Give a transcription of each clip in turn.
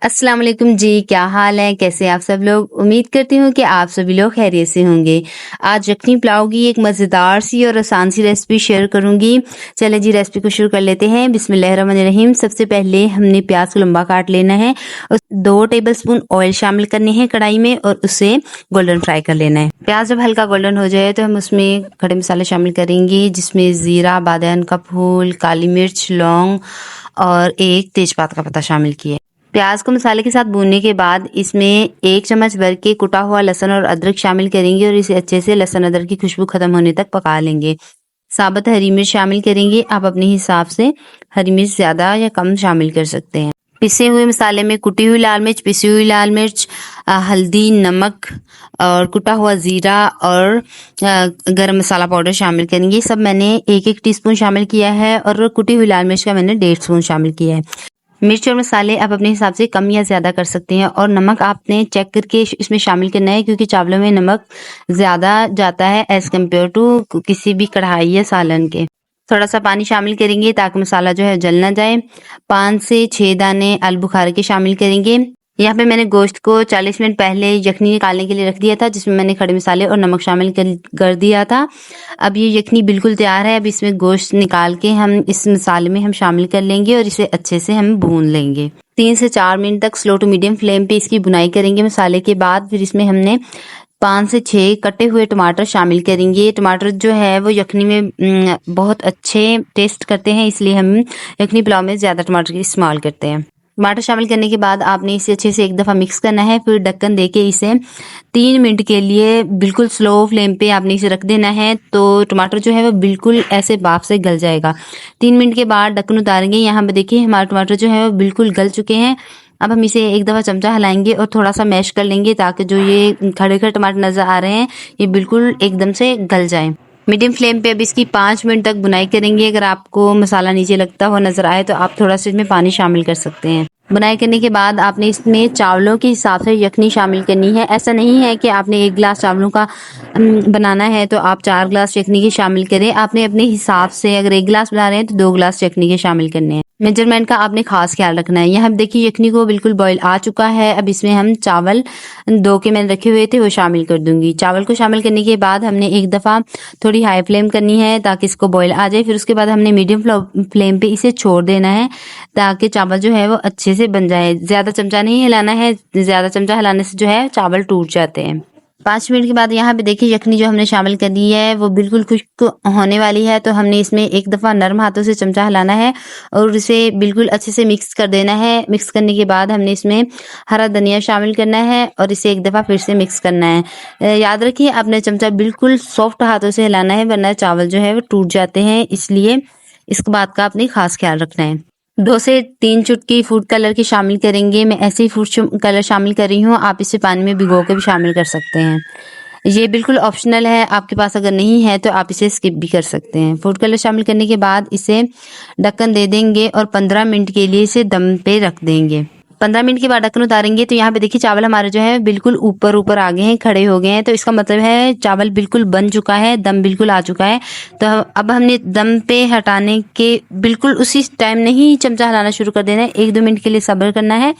अस्सलाम वालेकुम जी, क्या हाल है? कैसे हैं आप सब लोग? उम्मीद करती हूँ कि आप सभी लोग खैरियत से होंगे। आज यखनी पुलाव की एक मज़ेदार सी और आसान सी रेसिपी शेयर करूँगी। चलें जी रेसिपी को शुरू कर लेते हैं। बिस्मिल्लाहिर्रहमानिर्रहीम। सबसे पहले हमने प्याज को लंबा काट लेना है और 2 टेबलस्पून ऑयल शामिल करने हैं कढ़ाई में और उसे गोल्डन फ्राई कर लेना है। प्याज जब हल्का गोल्डन हो जाए तो हम उसमें खड़े मसाले शामिल करेंगे, जिसमें ज़ीरा, बादन का फूल, काली मिर्च, लौंग और एक तेजपात का पत्ता शामिल किया। प्याज को मसाले के साथ भूनने के बाद इसमें 1 चम्मच भर के कुटा हुआ लहसुन और अदरक शामिल करेंगे और इसे अच्छे से लहसुन अदरक की खुशबू खत्म होने तक पका लेंगे। साबुत हरी मिर्च शामिल करेंगे। आप अपने हिसाब से हरी मिर्च ज्यादा या कम शामिल कर सकते हैं। पिसे हुए मसाले में कुटी हुई लाल मिर्च, पिसी हुई लाल मिर्च, हल्दी, नमक और कुटा हुआ जीरा और गरम मसाला पाउडर शामिल करेंगे। सब मैंने 1-1 टीस्पून शामिल किया है और कुटी हुई लाल मिर्च का मैंने 1.5 स्पून शामिल किया है। मिर्च और मसाले आप अपने हिसाब से कम या ज़्यादा कर सकते हैं और नमक आपने चेक करके इसमें शामिल करना है, क्योंकि चावलों में नमक ज़्यादा जाता है एज़ कम्पेयर टू किसी भी कढ़ाई या सालन के। थोड़ा सा पानी शामिल करेंगे ताकि मसाला जो है जल ना जाए। 5 से 6 दाने आलू बुखारे के शामिल करेंगे। यहाँ पे मैंने गोश्त को 40 मिनट पहले यखनी निकालने के लिए रख दिया था, जिसमें मैंने खड़े मसाले और नमक शामिल कर दिया था। अब ये यखनी बिल्कुल तैयार है। अब इसमें गोश्त निकाल के हम इस मसाले में हम शामिल कर लेंगे और इसे अच्छे से हम भून लेंगे। 3 से 4 मिनट तक स्लो टू मीडियम फ्लेम पे इसकी भुनाई करेंगे मसाले के बाद। फिर इसमें हमने 5 से 6 कटे हुए टमाटर शामिल करेंगे। टमाटर जो है वो यखनी में बहुत अच्छे टेस्ट करते हैं, इसलिए हम यखनी पुलाव में ज़्यादा टमाटर का इस्तेमाल करते हैं। टमाटर शामिल करने के बाद आपने इसे अच्छे से एक दफ़ा मिक्स करना है। फिर ढक्कन देके इसे 3 मिनट के लिए बिल्कुल स्लो फ्लेम पे आपने इसे रख देना है, तो टमाटर जो है वो बिल्कुल ऐसे भाप से गल जाएगा। 3 मिनट के बाद ढक्कन उतारेंगे। यहाँ पे देखिए हमारे टमाटर जो है वो बिल्कुल गल चुके हैं। अब हम इसे एक दफ़ा चमचा हिलाएंगे और थोड़ा सा मैश कर लेंगे ताकि जो ये खड़े खड़े टमाटर नज़र आ रहे हैं ये बिल्कुल एकदम से गल जाएं। मीडियम फ्लेम पे अब इसकी 5 मिनट तक बुनाई करेंगे। अगर आपको मसाला नीचे लगता हुआ नजर आए तो आप थोड़ा सा इसमें पानी शामिल कर सकते हैं। बुनाई करने के बाद आपने इसमें चावलों के हिसाब से यखनी शामिल करनी है। ऐसा नहीं है कि आपने 1 गिलास चावलों का बनाना है तो आप 4 गिलास यखनी के शामिल करें। आपने अपने हिसाब से अगर 1 गिलास बना रहे हैं तो 2 गिलास यखनी के शामिल करने हैं। मेजरमेंट का आपने खास ख्याल रखना है। यहाँ देखिए यखनी को बिल्कुल बॉईल आ चुका है। अब इसमें हम चावल 2 के मैंने रखे हुए थे वो शामिल कर दूंगी। चावल को शामिल करने के बाद हमने एक दफ़ा थोड़ी हाई फ्लेम करनी है ताकि इसको बॉईल आ जाए। फिर उसके बाद हमने मीडियम फ्लेम पे इसे छोड़ देना है ताकि चावल जो है वो अच्छे से बन जाए। ज़्यादा चमचा नहीं हिलाना है, ज़्यादा चमचा हिलाने से जो है चावल टूट जाते हैं। 5 मिनट के बाद यहाँ पे देखिए यखनी जो हमने शामिल कर दी है वो बिल्कुल खुश्क होने वाली है, तो हमने इसमें एक दफ़ा नरम हाथों से चमचा हिलाना है और इसे बिल्कुल अच्छे से मिक्स कर देना है। मिक्स करने के बाद हमने इसमें हरा धनिया शामिल करना है और इसे एक दफ़ा फिर से मिक्स करना है। याद रखिए आपने चमचा बिल्कुल सॉफ्ट हाथों से हिलाना है, वरना चावल जो है वो टूट जाते हैं, इसलिए इस बात का आपने खास ख्याल रखना है। 2 से 3 चुटकी फूड कलर की शामिल करेंगे। मैं ऐसे ही फूड कलर शामिल कर रही हूँ, आप इसे पानी में भिगो के भी शामिल कर सकते हैं। ये बिल्कुल ऑप्शनल है, आपके पास अगर नहीं है तो आप इसे स्किप भी कर सकते हैं। फूड कलर शामिल करने के बाद इसे ढक्कन दे देंगे और 15 मिनट के लिए इसे दम पे रख देंगे। 15 मिनट के बाद ढक्कन उतारेंगे तो यहाँ पे देखिए चावल हमारे जो है बिल्कुल ऊपर ऊपर आ गए हैं, खड़े हो गए हैं, तो इसका मतलब है चावल बिल्कुल बन चुका है, दम बिल्कुल आ चुका है। तो अब हमने दम पे हटाने के बिल्कुल उसी टाइम नहीं चमचा हिलाना शुरू कर देना है। 1-2 मिनट के लिए सब्र करना है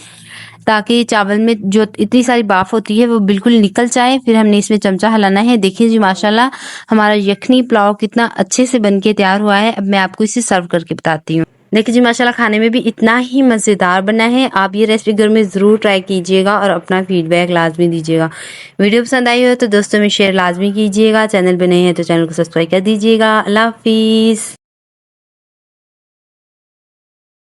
ताकि चावल में जो इतनी सारी भाप होती है वो बिल्कुल निकल जाए। फिर हमने इसमें चमचा हिलाना है। देखिए जी माशाल्लाह हमारा यखनी पुलाव कितना अच्छे से बन के तैयार हुआ है। अब मैं आपको इसे सर्व करके बताती हूँ। देखिए जी माशाल्लाह खाने में भी इतना ही मज़ेदार बना है। आप ये रेसिपी घर में ज़रूर ट्राई कीजिएगा और अपना फीडबैक लाजमी दीजिएगा। वीडियो पसंद आई हो तो दोस्तों में शेयर लाजमी कीजिएगा। चैनल पे नए हैं तो चैनल को सब्सक्राइब कर दीजिएगा। अल्लाह हाफिज़।